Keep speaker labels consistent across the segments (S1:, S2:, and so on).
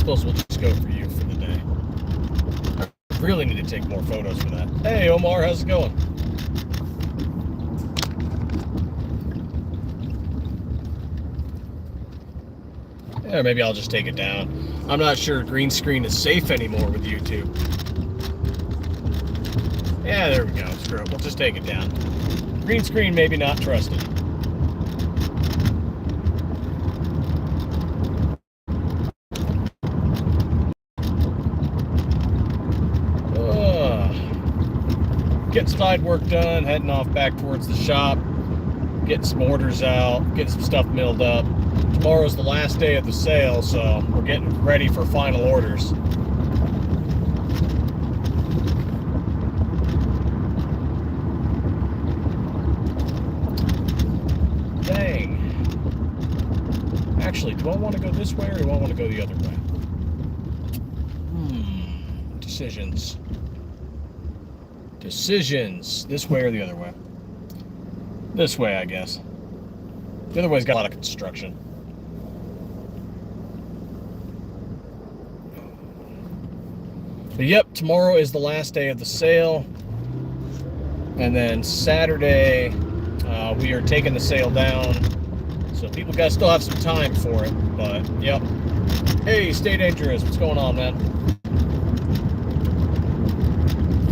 S1: suppose we'll just go for you for the day. I really need to take more photos for that. Hey, Omar, how's it going? Yeah, maybe I'll just take it down. I'm not sure green screen is safe anymore with YouTube. Yeah, there we go. Screw it. We'll just take it down. Green screen, maybe not trusted. Getting side work done, heading off back towards the shop, getting some orders out, getting some stuff milled up. Tomorrow's the last day of the sale, so we're getting ready for final orders. Dang. Actually, do I want to go this way or do I want to go the other way? Decisions. Decisions. This way or the other way? This way, I guess. The other way's got a lot of construction. But yep, tomorrow is the last day of the sale. And then Saturday, we are taking the sale down. So people gotta still have some time for it. But yep. Hey, Stay Dangerous. What's going on, man?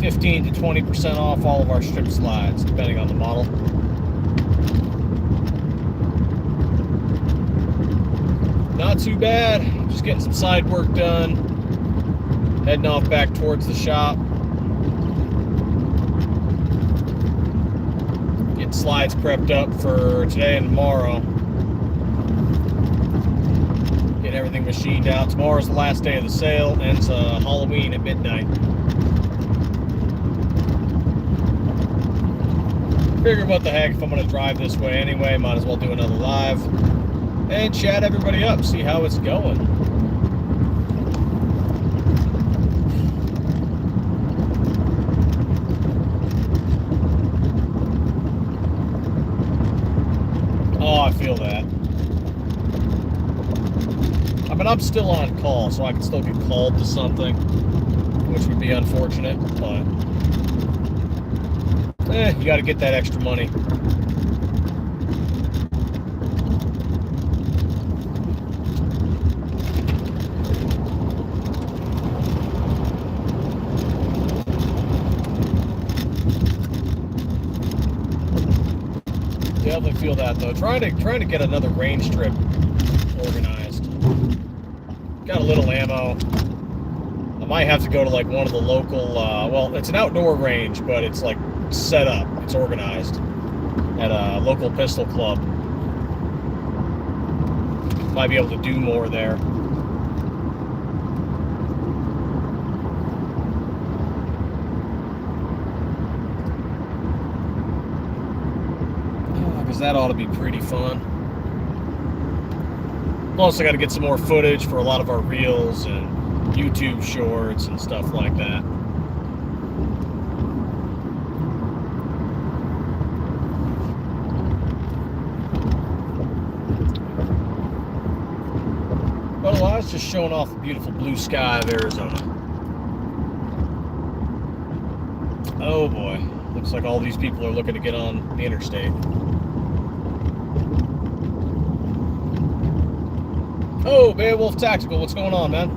S1: 15 to 20% off all of our strip slides, depending on the model. Not too bad. Just getting some side work done. Heading off back towards the shop. Getting slides prepped up for today and tomorrow. Getting everything machined out. Tomorrow's the last day of the sale. Ends Halloween at midnight. Figure what the heck, if I'm going to drive this way anyway, might as well do another live and chat everybody up, see how it's going. Oh, I feel that. I mean, I'm still on call, so I can still get called to something, which would be unfortunate, but you got to get that extra money. Definitely feel that though. Trying to get another range trip organized. Got a little ammo. I might have to go to like one of the local. Well, it's an outdoor range, but it's like set up, it's organized at a local pistol club. Might be able to do more there. Because that ought to be pretty fun. Plus I got to get some more footage for a lot of our reels and YouTube shorts and stuff like that. Otherwise, just showing off the beautiful blue sky of Arizona. Oh boy, looks like all these people are looking to get on the interstate. Oh, Beowulf Tactical, what's going on, man?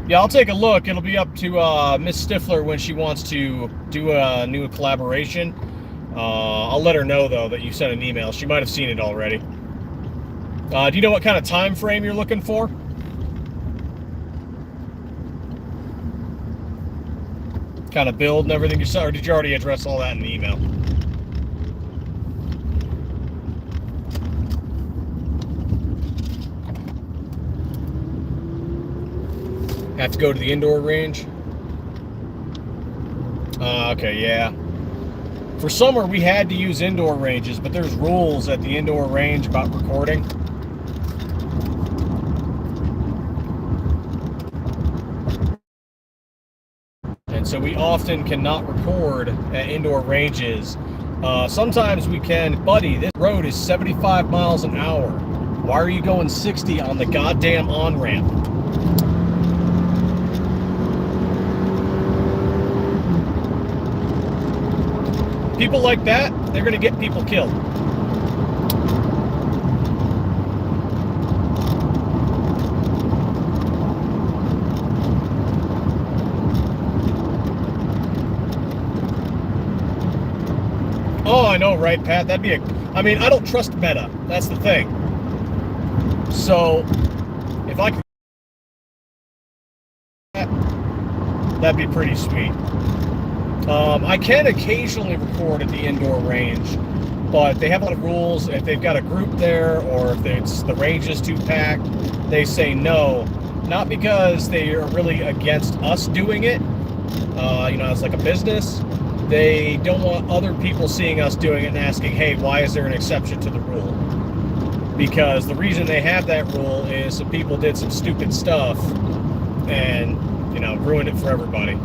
S1: Yeah, I'll take a look. It'll be up to Miss Stiffler when she wants to do a new collaboration. I'll let her know, though, that you sent an email. She might have seen it already. Do you know what kind of time frame you're looking for? Kind of build and everything you saw, or did you already address all that in the email? Have to go to the indoor range? Okay, yeah. For summer, we had to use indoor ranges, but there's rules at the indoor range about recording. And so we often cannot record at indoor ranges. Sometimes we can, buddy, this road is 75 miles an hour. Why are you going 60 on the goddamn on-ramp? People like that, they're going to get people killed. Oh, I know, right, Pat? That'd be I mean, I don't trust Meta. That's the thing. So, if I could... That'd be pretty sweet. I can occasionally record at the indoor range, but they have a lot of rules. If they've got a group there, or if the range is too packed, they say no. Not because they are really against us doing it. You know, it's like a business. They don't want other people seeing us doing it and asking, hey, why is there an exception to the rule? Because the reason they have that rule is some people did some stupid stuff and, you know, ruined it for everybody.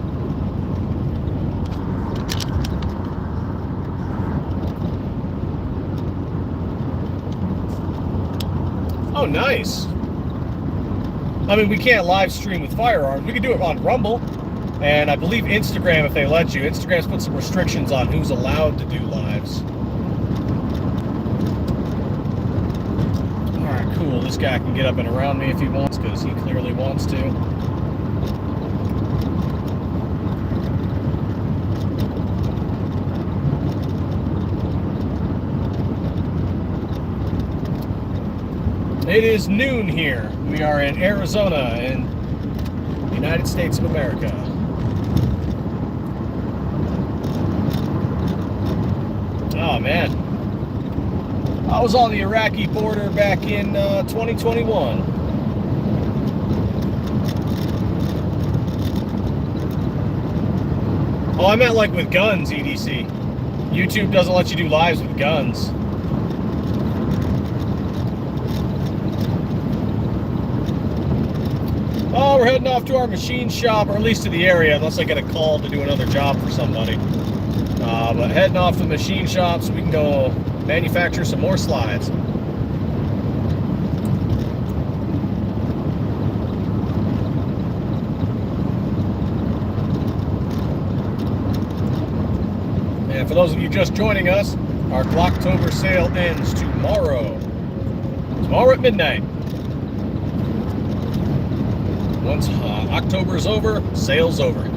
S1: Oh, nice. I mean, we can't live stream with firearms. We can do it on Rumble. And I believe Instagram, if they let you. Instagram's put some restrictions on who's allowed to do lives. Alright, cool. This guy can get up and around me if he wants, because he clearly wants to. It is noon here. We are in Arizona, in the United States of America. Oh, man. I was on the Iraqi border back in 2021. Oh, I meant like with guns, EDC. YouTube doesn't let you do lives with guns. Oh, we're heading off to our machine shop, or at least to the area, unless I get a call to do another job for somebody. But heading off to the machine shop so we can go manufacture some more slides. And for those of you just joining us, our Glocktober sale ends tomorrow. Tomorrow at midnight. Once October is over, sale's over.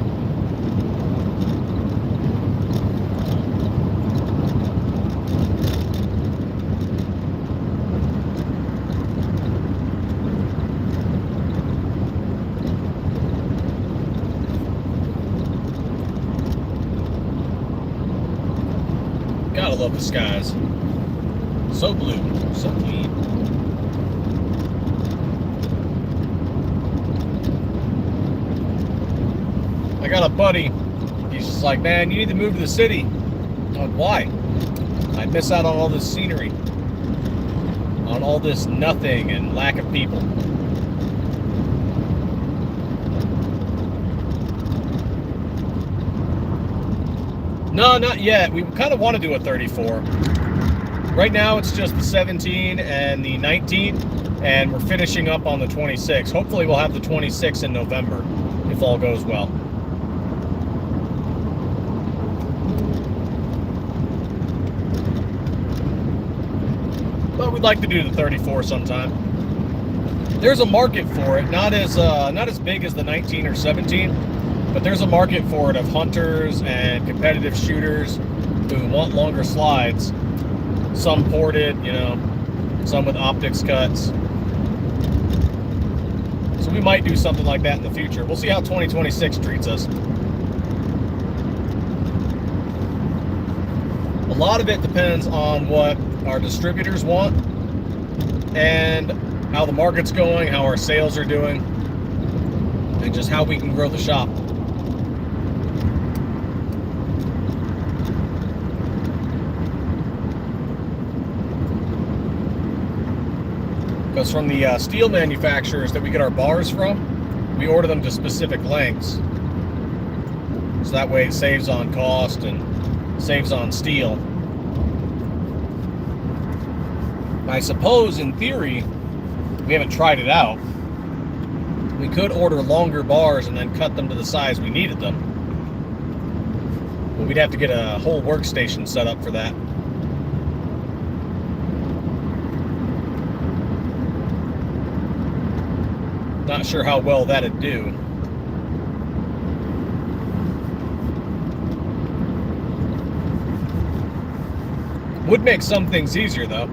S1: Gotta love the skies. So blue, so clean. I got a buddy, he's just like, man, you need to move to the city. I'm like, why? I miss out on all this scenery, on all this nothing and lack of people. No, not yet. We kind of want to do a 34. Right now it's just the 17 and the 19, and we're finishing up on the 26. Hopefully we'll have the 26 in November, if all goes well. But we'd like to do the 34 sometime. There's a market for it, not as big as the 19 or 17, but there's a market for it of hunters and competitive shooters who want longer slides. Some ported, you know, some with optics cuts. So we might do something like that in the future. We'll see how 2026 treats us. A lot of it depends on what our distributors want and how the market's going, how our sales are doing, and just how we can grow the shop. Because from the steel manufacturers that we get our bars from, we order them to specific lengths. So that way it saves on cost and saves on steel. I suppose, in theory, we haven't tried it out, we could order longer bars and then cut them to the size we needed them. But we'd have to get a whole workstation set up for that. Not sure how well that'd do. Would make some things easier, though.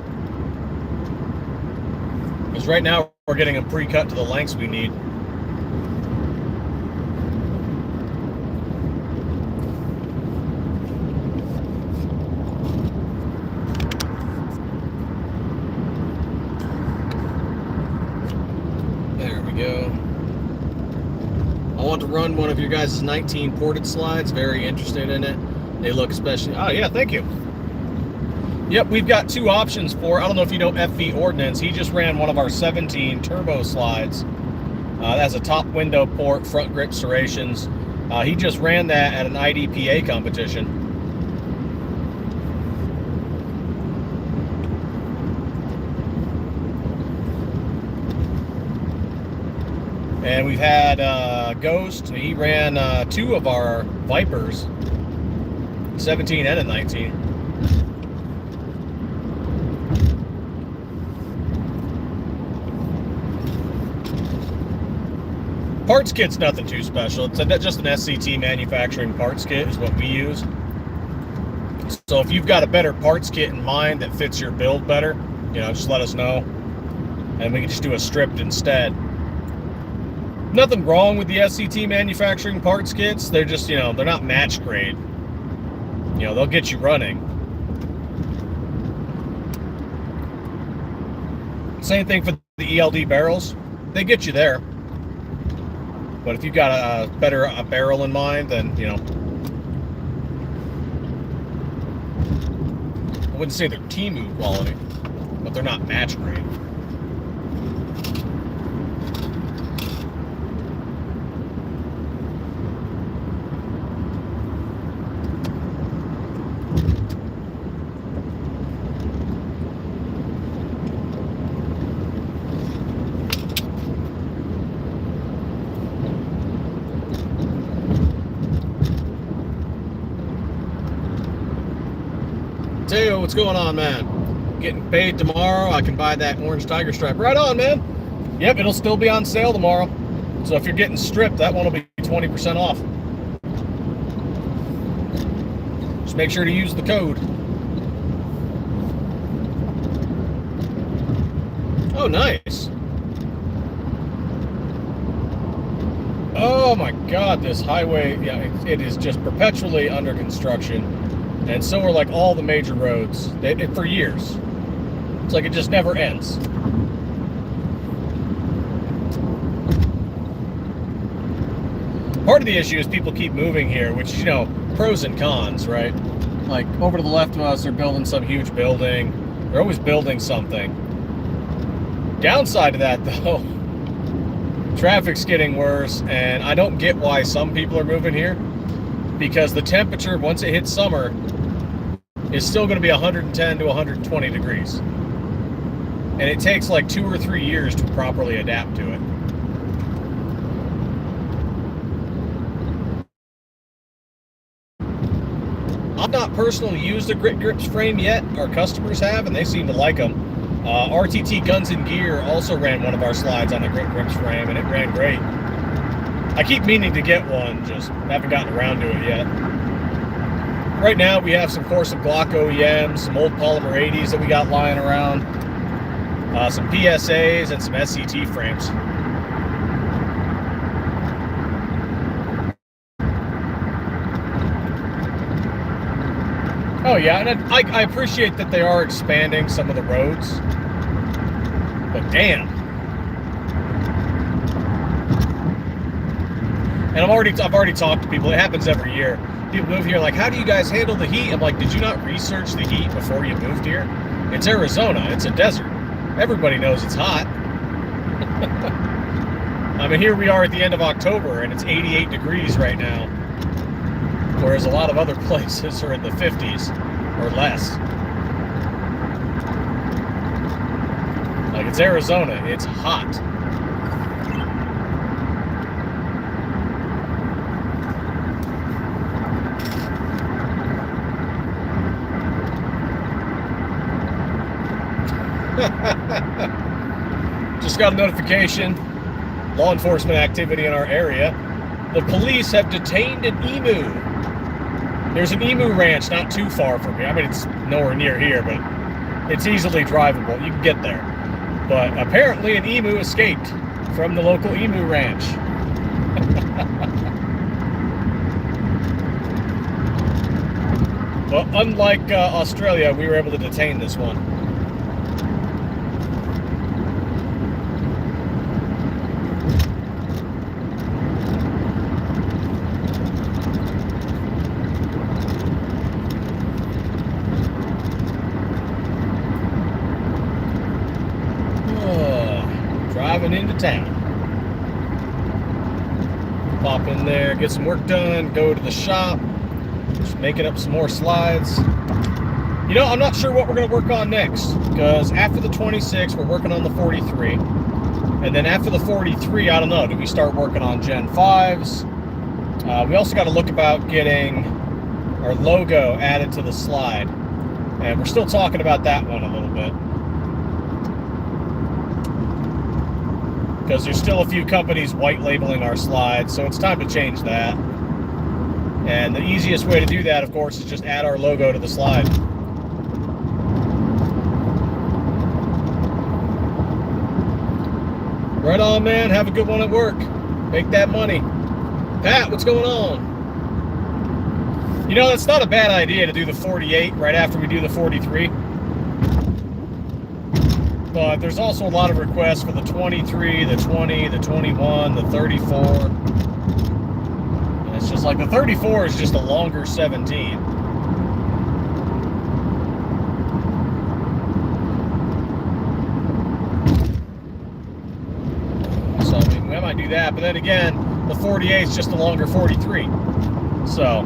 S1: Because right now, we're getting them pre-cut to the lengths we need. There we go. I want to run one of your guys' 19 ported slides. Very interested in it. They look especially... Oh, yeah, thank you. Yep, we've got two options for, I don't know if you know FV Ordnance. He just ran one of our 17 turbo slides. That has a top window port, front grip serrations. He just ran that at an IDPA competition. And we've had Ghost. He ran two of our Vipers, 17 and a 19. Parts kit's nothing too special. It's just an SCT manufacturing parts kit is what we use. So if you've got a better parts kit in mind that fits your build better, you know, just let us know. And we can just do a stripped instead. Nothing wrong with the SCT manufacturing parts kits. They're just, you know, they're not match grade. You know, they'll get you running. Same thing for the ELD barrels. They get you there. But if you've got a barrel in mind, then, you know, I wouldn't say they're Temu quality, but they're not match grade. Teo, what's going on, man? Getting paid tomorrow. I can buy that orange tiger stripe. Right on, man. Yep, it'll still be on sale tomorrow. So if you're getting stripped, that one will be 20% off. Just make sure to use the code. Oh, nice. Oh my God, this highway, yeah, it is just perpetually under construction. And so are like all the major roads for years. It's like it just never ends. Part of the issue is people keep moving here, which, you know, pros and cons, right? Like over to the left of us, they're building some huge building. They're always building something. Downside to that, though, traffic's getting worse, and I don't get why some people are moving here. Because the temperature, once it hits summer, is still going to be 110 to 120 degrees. And it takes like 2 or 3 years to properly adapt to it. I've not personally used a Grit Grips frame yet. Our customers have, and they seem to like them. RTT Guns and Gear also ran one of our slides on a Grit Grips frame, and it ran great. I keep meaning to get one, just haven't gotten around to it yet. Right now we have some Corsa Glock OEMs, some old Polymer 80s that we got lying around, some PSAs, and some SCT frames. Oh yeah, and I appreciate that they are expanding some of the roads, but damn. And I've already talked to people. It happens every year. People move here like, how do you guys handle the heat? I'm like, did you not research the heat before you moved here? It's Arizona. It's a desert. Everybody knows it's hot. I mean, here we are at the end of October, and it's 88 degrees right now, whereas a lot of other places are in the 50s or less. Like, it's Arizona. It's hot. Just got a notification. Law enforcement activity in our area. The police have detained an emu. There's an emu ranch not too far from here. I mean, it's nowhere near here, but it's easily drivable. You can get there. But apparently an emu escaped from the local emu ranch. Well, unlike Australia, we were able to detain this one. Driving into town. Pop in there, get some work done, go to the shop. Just making up some more slides. You know, I'm not sure what we're going to work on next, because after the 26, we're working on the 43. And then after the 43, I don't know, do we start working on Gen 5s? We also got to look about getting our logo added to the slide. And we're still talking about that one a little bit. Because there's still a few companies white labeling our slides, so it's time to change that. And the easiest way to do that, of course, is just add our logo to the slide. Right on, man. Have a good one at work. Make that money. Pat, what's going on? You know, it's not a bad idea to do the 48 right after we do the 43. But there's also a lot of requests for the 23, the 20, the 21, the 34. And it's just like the 34 is just a longer 17. So, I mean, we might do that. But then again, the 48 is just a longer 43. So,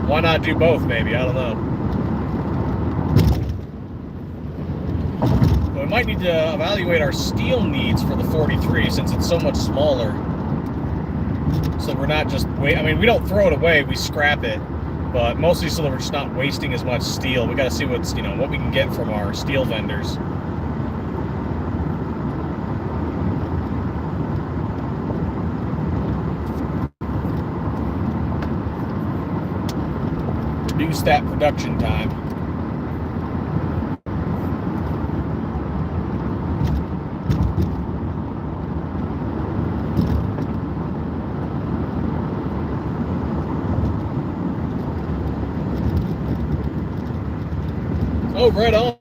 S1: why not do both, maybe? I don't know. We might need to evaluate our steel needs for the 43 since it's so much smaller. So we're not just I mean, we don't throw it away, we scrap it, but mostly so that we're just not wasting as much steel. We got to see what's, you know, what we can get from our steel vendors. Reduce that production time. Oh, right on.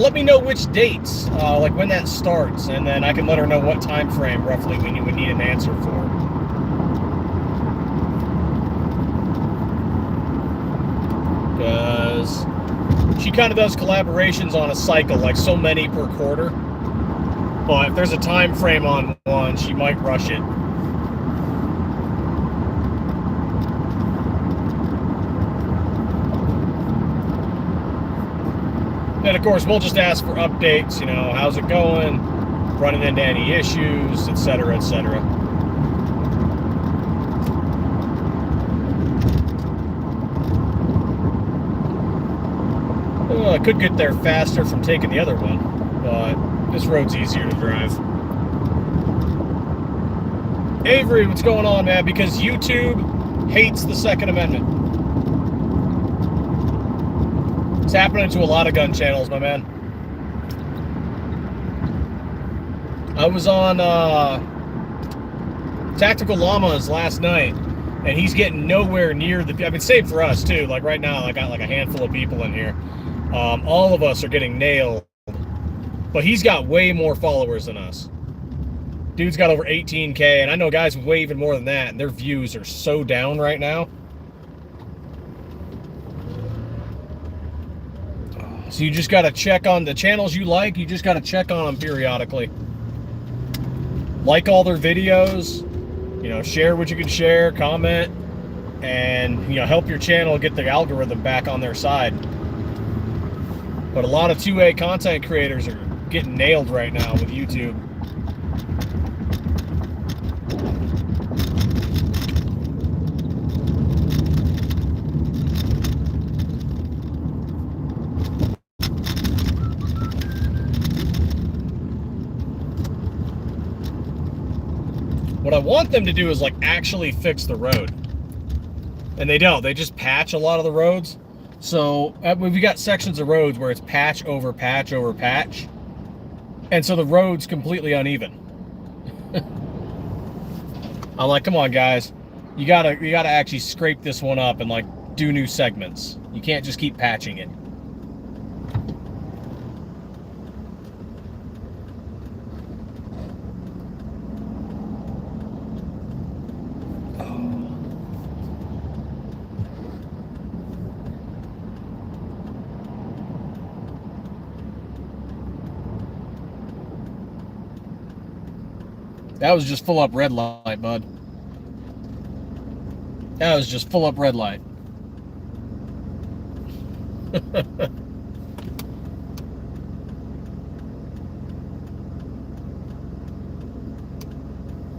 S1: Let me know which dates, like when that starts, and then I can let her know what time frame roughly we would need an answer for. Because she kind of does collaborations on a cycle, like so many per quarter. But if there's a time frame on one, she might rush it. And of course, we'll just ask for updates, you know, how's it going, running into any issues, etc., etc. Well, I could get there faster from taking the other one, but this road's easier to drive. Avery, what's going on, man? Because YouTube hates the Second Amendment. It's happening to a lot of gun channels, my man. I was on Tactical Llamas last night, and he's getting nowhere near the... I mean, same for us, too. Like, right now, I got like a handful of people in here. All of us are getting nailed. But he's got way more followers than us. Dude's got over 18K, and I know guys with way even more than that, and their views are so down right now. So you just got to check on the channels you like. You just got to check on them periodically. Like all their videos. You know, share what you can share, comment, and, you know, help your channel get the algorithm back on their side. But a lot of 2A content creators are getting nailed right now with YouTube. What I want them to do is like actually fix the road. And they don't. They just patch a lot of the roads. So we've got sections of roads where it's patch over patch over patch. And so the road's completely uneven. I'm like, come on guys. You gotta actually scrape this one up and like do new segments. You can't just keep patching it. That was just full up red light, bud. That was just full up red light.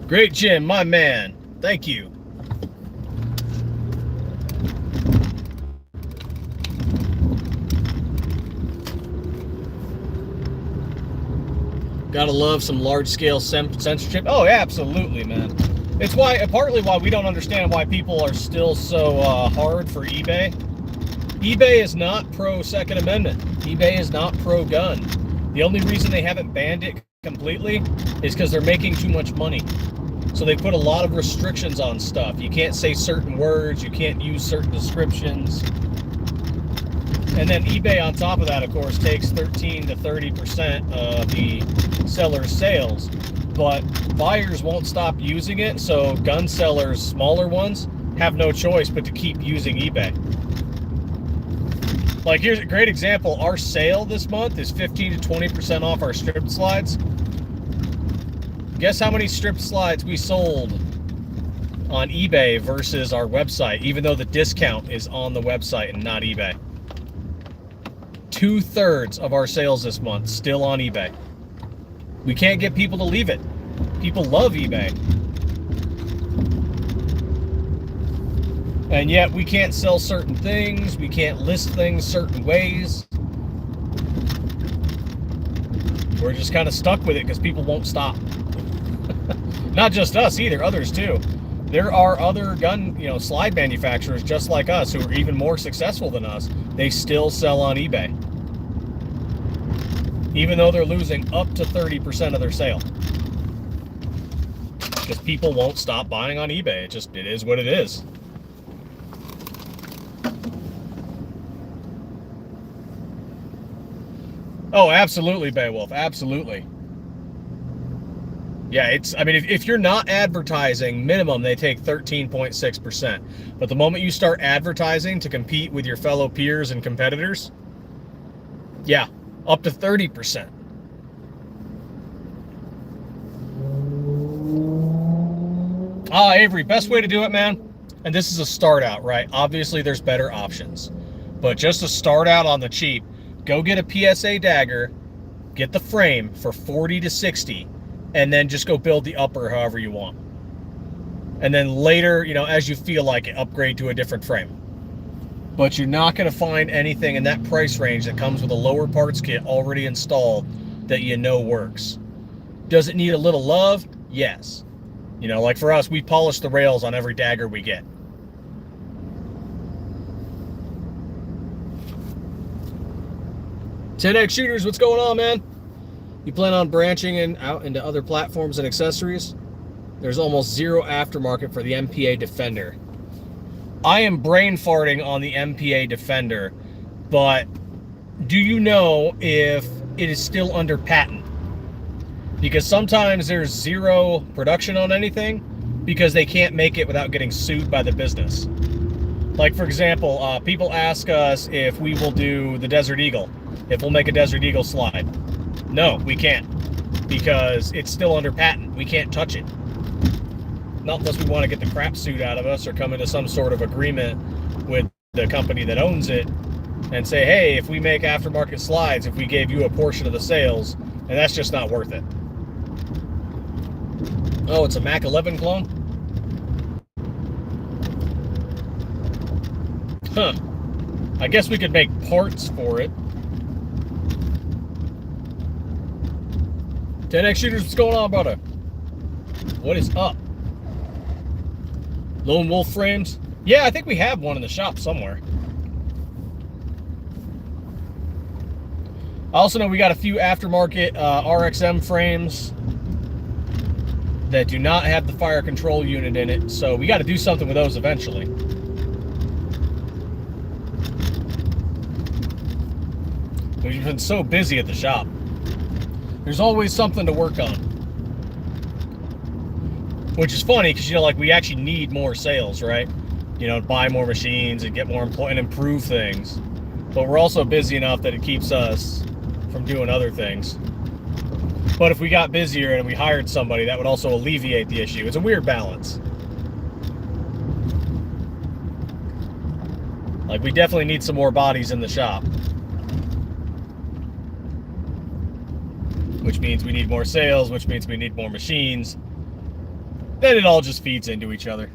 S1: Great, Jim, my man. Thank you. Gotta love some large-scale censorship. Oh, yeah, absolutely, man. It's partly why we don't understand why people are still so hard for eBay. eBay is not pro-Second Amendment. eBay is not pro-gun. The only reason they haven't banned it completely is because they're making too much money. So they put a lot of restrictions on stuff. You can't say certain words. You can't use certain descriptions. And then eBay, on top of that, of course, takes 13 to 30% of the seller's sales. But buyers won't stop using it, so gun sellers, smaller ones, have no choice but to keep using eBay. Like, here's a great example. Our sale this month is 15 to 20% off our strip slides. Guess how many strip slides we sold on eBay versus our website, even though the discount is on the website and not eBay. 2/3 of our sales this month still on eBay. We can't get people to leave it. People love eBay. And yet we can't sell certain things. We can't list things certain ways. We're just kind of stuck with it because people won't stop. Not just us either, others too. There are other gun, slide manufacturers just like us who are even more successful than us. They still sell on eBay. Even though they're losing up to 30% of their sale. Because people won't stop buying on eBay. It is what it is. Oh, absolutely, Beowulf. Absolutely. Yeah, if you're not advertising, minimum, they take 13.6%. But the moment you start advertising to compete with your fellow peers and competitors, yeah, up to 30%. Avery, best way to do it, man. And this is a start out, right? Obviously, there's better options. But just to start out on the cheap, go get a PSA dagger, get the frame for 40 to 60, and then just go build the upper however you want. And then later, as you feel like it, upgrade to a different frame. But you're not going to find anything in that price range that comes with a lower parts kit already installed that works. Does it need a little love? Yes. Like for us, we polish the rails on every dagger we get. $10X Shooters, what's going on, man? You plan on branching out into other platforms and accessories? There's almost zero aftermarket for the MPA Defender. I am brain farting on the MPA Defender, but do you know if it is still under patent? Because sometimes there's zero production on anything because they can't make it without getting sued by the business. Like, for example, people ask us if we will do the Desert Eagle, if we'll make a Desert Eagle slide. No, we can't, because it's still under patent. We can't touch it. Not unless we want to get the crap suit out of us or come into some sort of agreement with the company that owns it and say, hey, if we make aftermarket slides, if we gave you a portion of the sales, and that's just not worth it. Oh, it's a Mac 11 clone? Huh. I guess we could make parts for it. 10X Shooters, what's going on, brother? What is up? Lone Wolf frames? Yeah, I think we have one in the shop somewhere. I also know we got a few aftermarket RXM frames that do not have the fire control unit in it, so we got to do something with those eventually. We've been so busy at the shop. There's always something to work on. Which is funny, because, you know, like, we actually need more sales, right? You know, buy more machines and get more and improve things. But we're also busy enough that it keeps us from doing other things. But if we got busier and we hired somebody, that would also alleviate the issue. It's a weird balance. Like, we definitely need some more bodies in the shop. Which means we need more sales, which means we need more machines. Then it all just feeds into each other.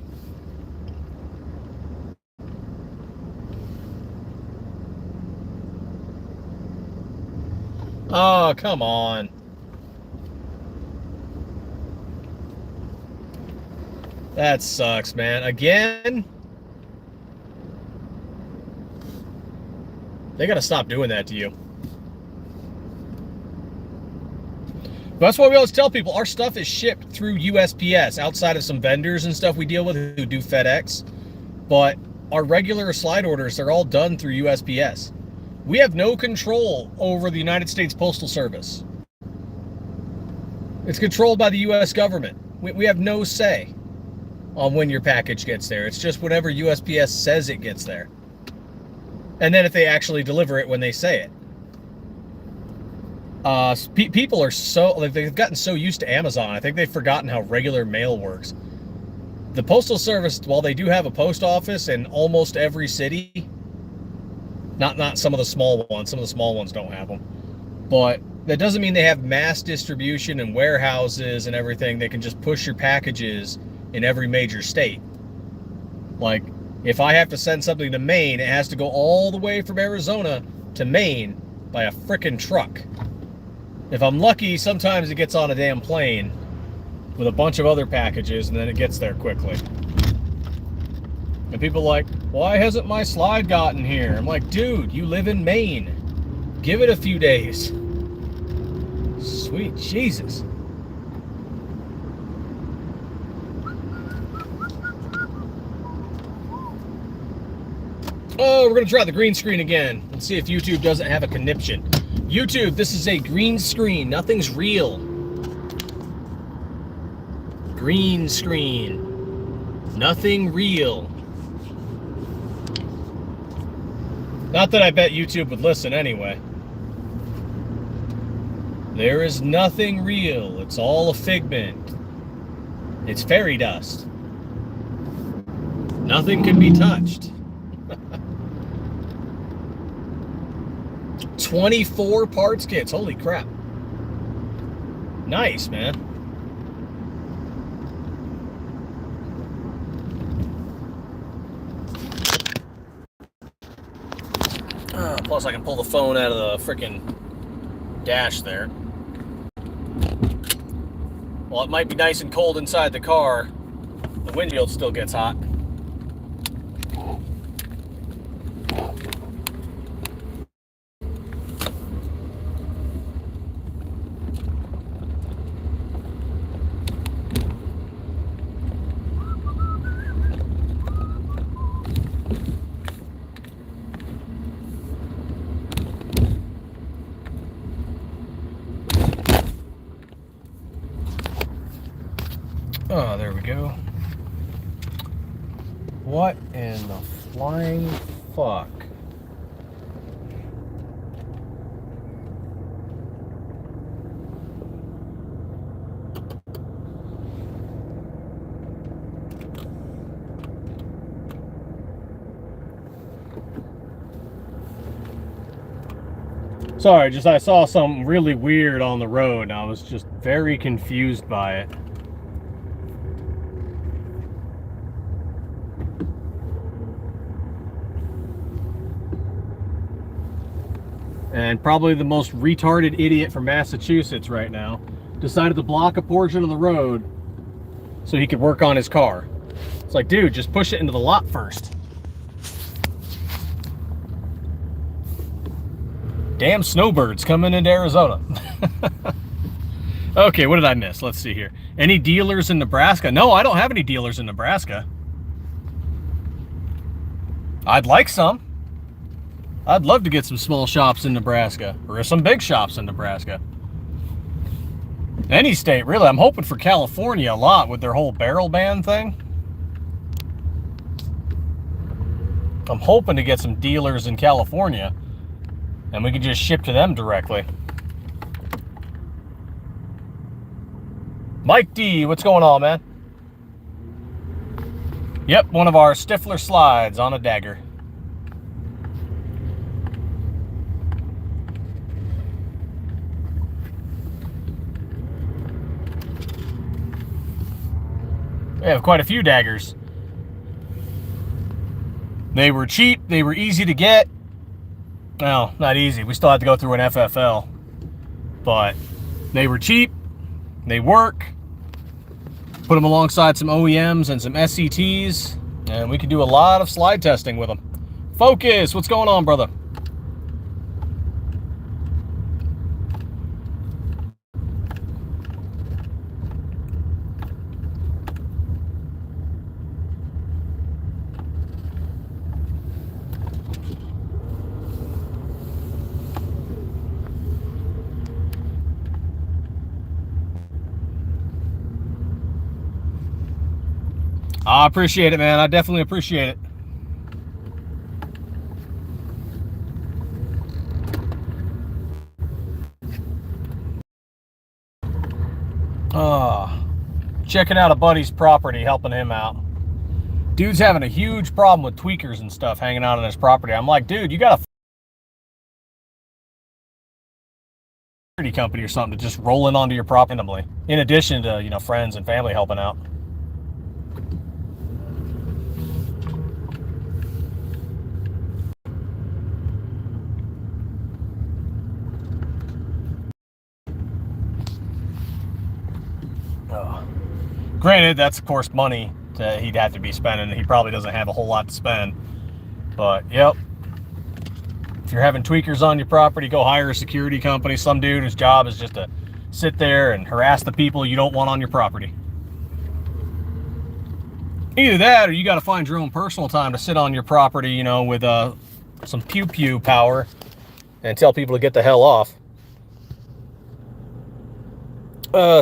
S1: Oh, come on. That sucks, man. Again? They gotta stop doing that to you. That's why we always tell people our stuff is shipped through USPS, outside of some vendors and stuff we deal with who do FedEx. But our regular slide orders, they're all done through USPS. We have no control over the United States Postal Service. It's controlled by the US government. We have no say on when your package gets there. It's just whatever USPS says it gets there. And then if they actually deliver it when they say it. People are so, like, they've gotten so used to Amazon. I think they've forgotten how regular mail works. The Postal Service, while they do have a post office in almost every city, not some of the small ones. Some of the small ones don't have them. But that doesn't mean they have mass distribution and warehouses and everything. They can just push your packages in every major state. Like, if I have to send something to Maine, it has to go all the way from Arizona to Maine by a frickin' truck. If I'm lucky, sometimes it gets on a damn plane with a bunch of other packages, and then it gets there quickly. And people are like, why hasn't my slide gotten here? I'm like, dude, you live in Maine. Give it a few days. Sweet Jesus. Oh, we're going to try the green screen again. Let's see if YouTube doesn't have a conniption. YouTube, this is a green screen. Nothing's real. Green screen. Nothing real. Not that I bet YouTube would listen anyway. There is nothing real. It's all a figment. It's fairy dust. Nothing can be touched. 24 parts kits. Holy crap. Nice, man. Plus, I can pull the phone out of the frickin' dash there. Well, it might be nice and cold inside the car. The windshield still gets hot. Oh, there we go. What in the flying fuck? Sorry, just I saw something really weird on the road and I was just very confused by it. And probably the most retarded idiot from Massachusetts right now decided to block a portion of the road so he could work on his car. It's like, dude, just push it into the lot first. Damn snowbirds coming into Arizona. Okay, what did I miss? Let's see here. Any dealers in Nebraska? No, I don't have any dealers in Nebraska. I'd like some. I'd love to get some small shops in Nebraska, or some big shops in Nebraska. Any state, really. I'm hoping for California a lot with their whole barrel ban thing. I'm hoping to get some dealers in California, and we can just ship to them directly. Mike D, what's going on, man? Yep, one of our Stiffler slides on a dagger. We have quite a few daggers. They were cheap, they were easy to get. Well, not easy, we still had to go through an FFL. But they were cheap, they work. Put them alongside some OEMs and some SCTs, and we can do a lot of slide testing with them. Focus, what's going on, brother? I appreciate it, man. I definitely appreciate it. Checking out a buddy's property, helping him out. Dude's having a huge problem with tweakers and stuff hanging out on his property. I'm like, dude, you got a security company or something to just roll in onto your property, in addition to, you know, friends and family helping out. Granted, that's of course money he'd have to be spending. He probably doesn't have a whole lot to spend. But, yep. If you're having tweakers on your property, go hire a security company. Some dude whose job is just to sit there and harass the people you don't want on your property. Either that, or you got to find your own personal time to sit on your property, you know, with some pew-pew power and tell people to get the hell off.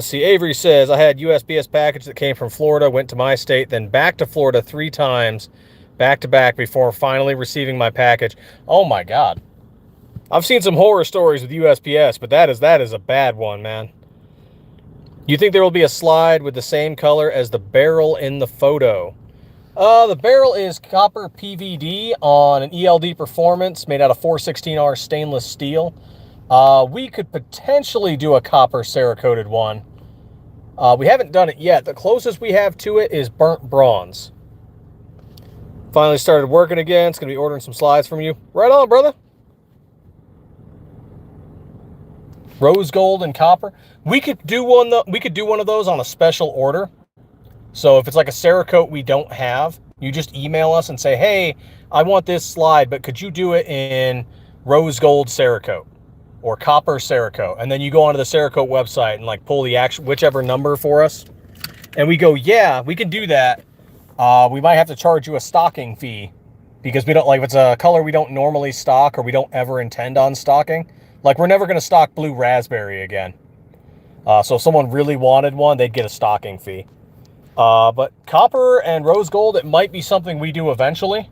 S1: See, Avery says, I had USPS package that came from Florida, went to my state, then back to Florida 3 times, back to back, before finally receiving my package. Oh my God. I've seen some horror stories with USPS, but that is a bad one, man. You think there will be a slide with the same color as the barrel in the photo? The barrel is copper PVD on an ELD Performance made out of 416R stainless steel. We could potentially do a copper Cerakoted one. We haven't done it yet. The closest we have to it is burnt bronze. Finally started working again. It's going to be ordering some slides from you. Right on, brother. Rose gold and copper. We could do one of those on a special order. So if it's like a Cerakote we don't have, you just email us and say, hey, I want this slide, but could you do it in rose gold Cerakote or copper Cerakote? And then you go onto the Cerakote website and like pull the actual whichever number for us. And we go, yeah, we can do that. We might have to charge you a stocking fee because we don't, like, if it's a color we don't normally stock or we don't ever intend on stocking, like we're never going to stock blue raspberry again. So if someone really wanted one, they'd get a stocking fee. But copper and rose gold, it might be something we do eventually.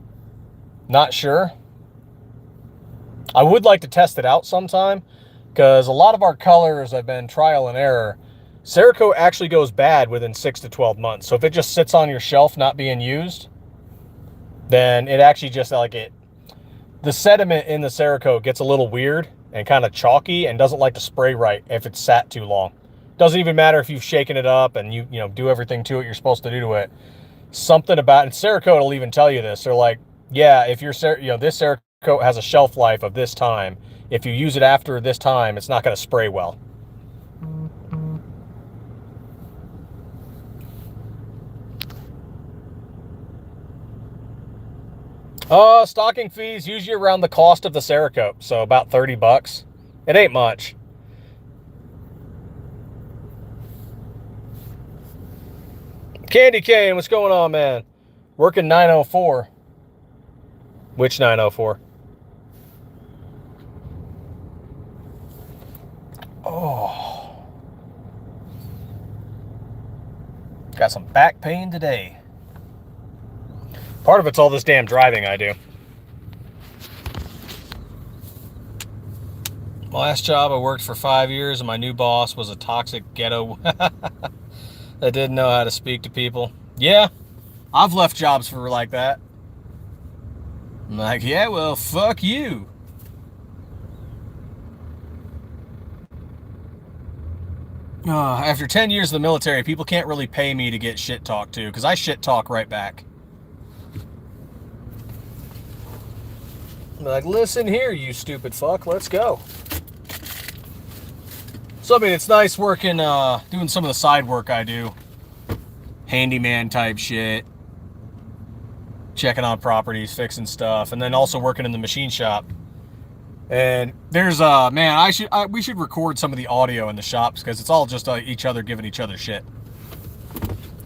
S1: Not sure. I would like to test it out sometime because a lot of our colors have been trial and error. Cerakote actually goes bad within 6 to 12 months. So if it just sits on your shelf not being used, then it actually just, like, the sediment in the Cerakote gets a little weird and kind of chalky and doesn't like to spray right if it's sat too long. Doesn't even matter if you've shaken it up and you know, do everything to it you're supposed to do to it. Something about, and Cerakote will even tell you this. They're like, yeah, if you're, you know, this Cerakote has a shelf life of this time. If you use it after this time, it's not going to spray well. Stocking fees usually around the cost of the Cerakote, so about $30. It ain't much. Candy Cane, what's going on, man? Working 904. Which 904? Oh. Got some back pain today. Part of it's all this damn driving I do. My last job, I worked for 5 years, and my new boss was a toxic ghetto that didn't know how to speak to people. Yeah, I've left jobs for like that. I'm like, yeah, well, fuck you. After 10 years in the military, people can't really pay me to get shit talked to, because I shit talk right back. I'm like, listen here, you stupid fuck, let's go. So, I mean, it's nice working, doing some of the side work I do. Handyman type shit. Checking on properties, fixing stuff, and then also working in the machine shop. And there's, man, we should record some of the audio in the shops, because it's all just each other giving each other shit.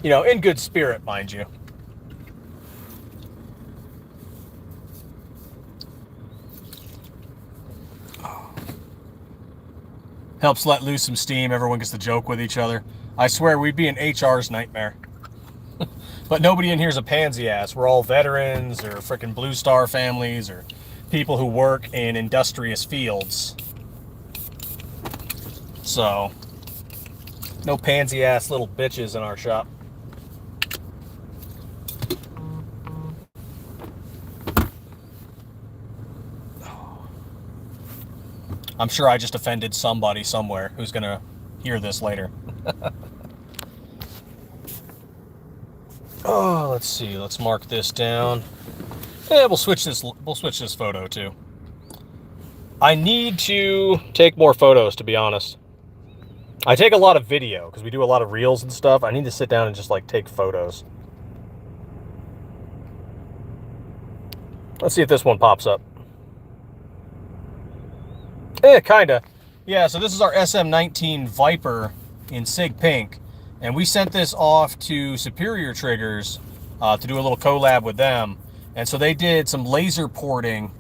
S1: You know, in good spirit, mind you. Helps let loose some steam. Everyone gets to joke with each other. I swear, we'd be an HR's nightmare. But nobody in here is a pansy ass. We're all veterans or freaking Blue Star families or people who work in industrious fields. So, no pansy ass little bitches in our shop. I'm sure I just offended somebody somewhere who's going to hear this later. Oh, let's see. Let's mark this down. Yeah, we'll switch this photo too. I need to take more photos, to be honest. I take a lot of video because we do a lot of reels and stuff. I need to sit down and just like take photos. Let's see if this one pops up. Kinda. Yeah, so this is our SM19 Viper in Sig Pink. And we sent this off to Superior Triggers to do a little collab with them. And so they did some laser porting.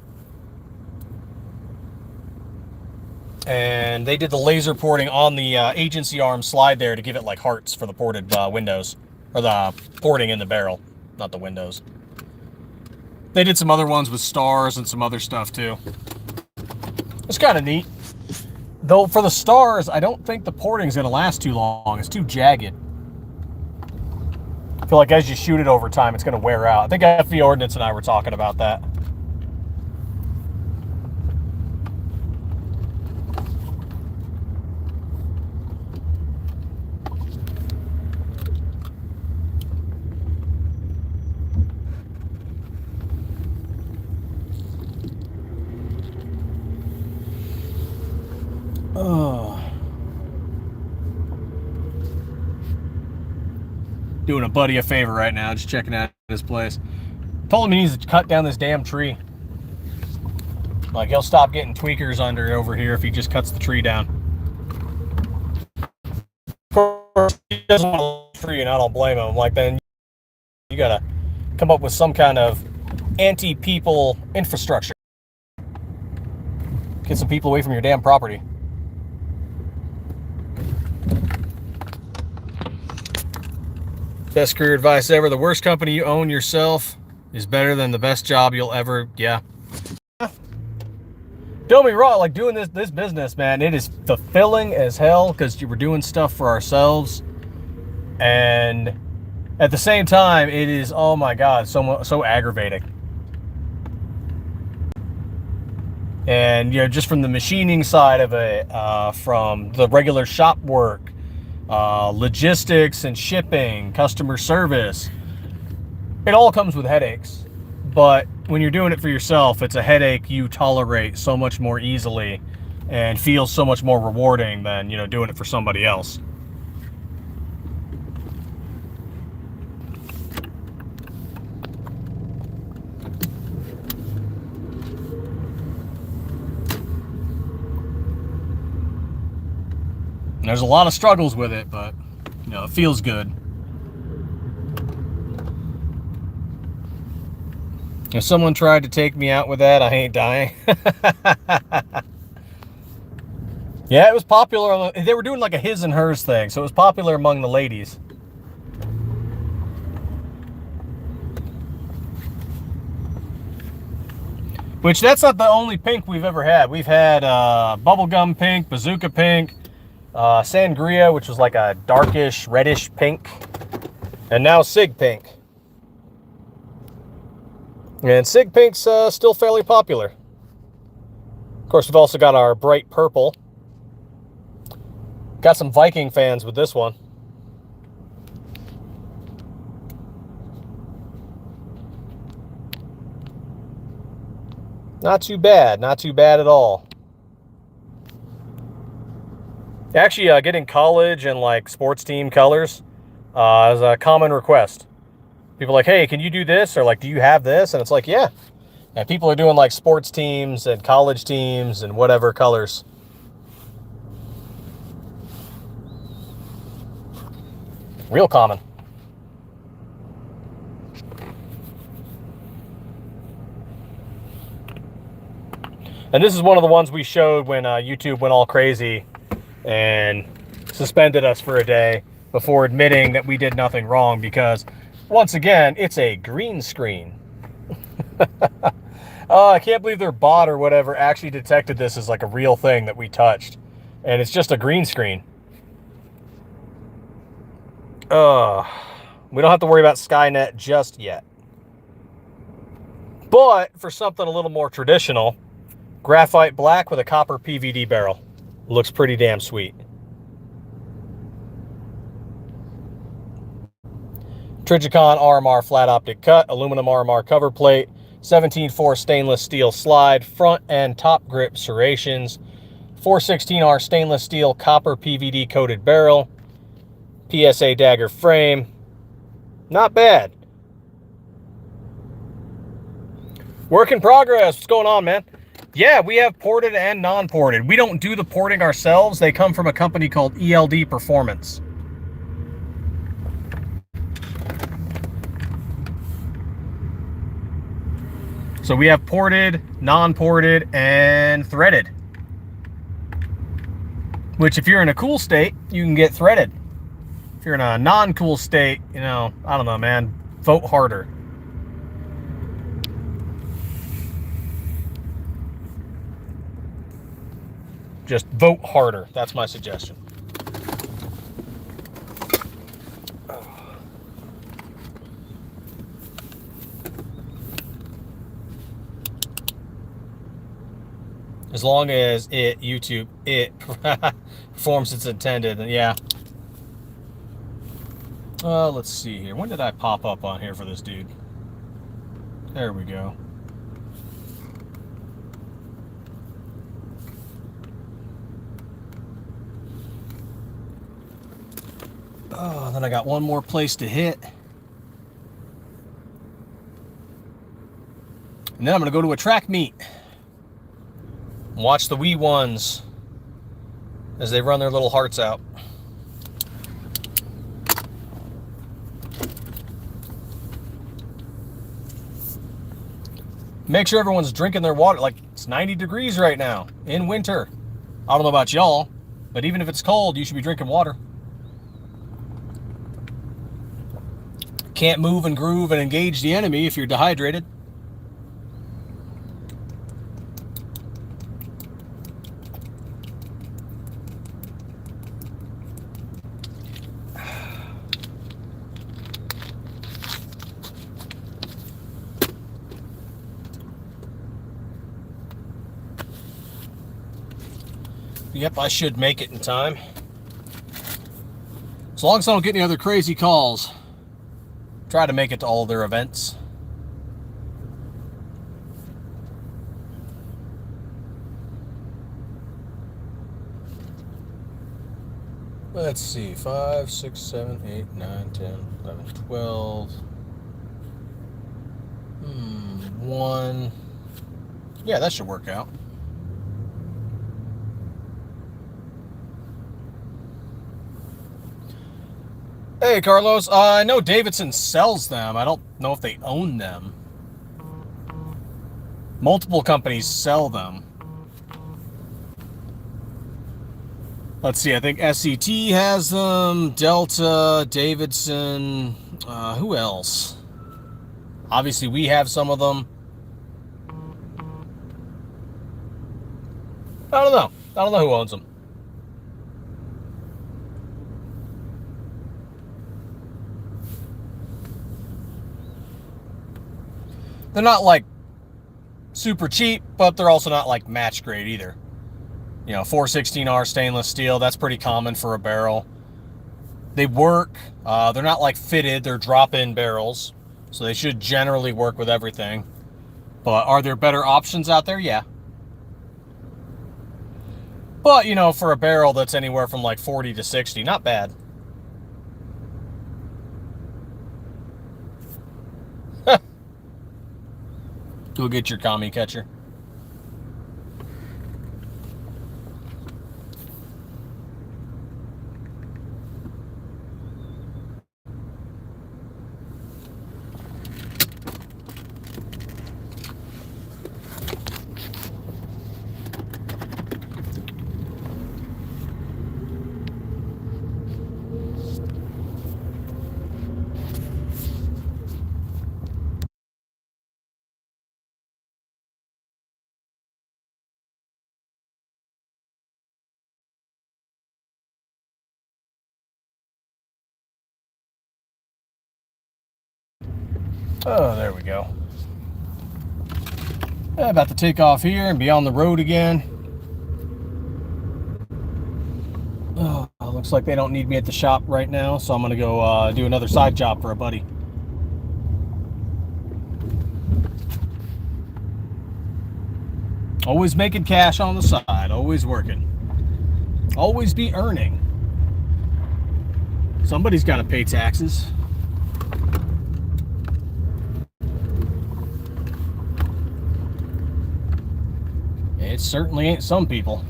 S1: And they did the laser porting on the agency arm slide there to give it like hearts for the ported windows. Or the porting in the barrel, not the windows. They did some other ones with stars and some other stuff too. It's kind of neat. Though for the stars, I don't think the porting's going to last too long. It's too jagged. I feel like as you shoot it over time, it's going to wear out. I think FE Ordnance and I were talking about that. Doing a buddy a favor right now, just checking out this place. Told him he needs to cut down this damn tree. Like, he'll stop getting tweakers under over here if he just cuts the tree down. Of course, he doesn't want a tree, and I don't blame him. Like, then you gotta come up with some kind of anti-people infrastructure. Get some people away from your damn property. Best career advice ever. The worst company you own yourself is better than the best job you'll ever, yeah. Don't be wrong, like doing this business, man, it is fulfilling as hell because we're doing stuff for ourselves. And at the same time, it is, oh my God, so aggravating. And, you know, just from the machining side of it, from the regular shop work, logistics and shipping, customer service, it all comes with headaches. But when you're doing it for yourself, it's a headache you tolerate so much more easily and feels so much more rewarding than, you know, doing it for somebody else. There's a lot of struggles with it, but, you know, it feels good. If someone tried to take me out with that, I ain't dying. Yeah, it was popular. They were doing like a his and hers thing, so it was popular among the ladies. Which, that's not the only pink we've ever had. We've had bubblegum pink, bazooka pink, sangria, which was like a darkish reddish pink, and now Sig pink. And Sig pink's still fairly popular. Of course, we've also got our bright purple. Got some Viking fans with this one. Not too bad, not too bad at all. Actually, getting college and like sports team colors is a common request. People are like, hey, can you do this? Or like, do you have this? And it's like, yeah. And people are doing like sports teams and college teams and whatever colors. Real common. And this is one of the ones we showed when YouTube went all crazy and suspended us for a day before admitting that we did nothing wrong, because once again, it's a green screen. I can't believe their bot or whatever actually detected this as like a real thing that we touched. And it's just a green screen. We don't have to worry about Skynet just yet. But for something a little more traditional, graphite black with a copper PVD barrel. Looks pretty damn sweet. Trijicon RMR flat optic cut, aluminum RMR cover plate, 17.4 stainless steel slide, front and top grip serrations, 416R stainless steel copper PVD coated barrel, PSA dagger frame. Not bad. Work in progress. What's going on, man? Yeah, we have ported and non-ported. We don't do the porting ourselves. They come from a company called ELD Performance. So we have ported, non-ported, and threaded. Which, if you're in a cool state, you can get threaded. If you're in a non-cool state, you know, I don't know, man, vote harder. Just vote harder. That's my suggestion. As long as YouTube performs its intended, then yeah. Let's see here. When did I pop up on here for this dude? There we go. Oh, then I got one more place to hit. And then I'm going to go to a track meet. Watch the wee ones as they run their little hearts out. Make sure everyone's drinking their water. Like, it's 90 degrees right now in winter. I don't know about y'all, but even if it's cold, you should be drinking water. Can't move and groove and engage the enemy if you're dehydrated. Yep, I should make it in time. As long as I don't get any other crazy calls. Try to make it to all their events. Let's see, 5, 6, 7, 8, 9, 10, 11, 12. 1. Yeah, that should work out. Hey, Carlos. I know Davidson sells them. I don't know if they own them. Multiple companies sell them. Let's see, I think SET has them, Delta, Davidson, who else? Obviously, we have some of them. I don't know. I don't know who owns them. They're not like super cheap, but they're also not like match grade either. You know, 416R stainless steel, that's pretty common for a barrel. They work. They're not like fitted, they're drop-in barrels. So they should generally work with everything. But are there better options out there? Yeah. But, you know, for a barrel that's anywhere from like 40 to 60, not bad. Go get your commie catcher. Oh, there we go. About to take off here and be on the road again. Oh, looks like they don't need me at the shop right now, so I'm going to go do another side job for a buddy. Always making cash on the side, always working. Always be earning. Somebody's got to pay taxes. It certainly ain't some people.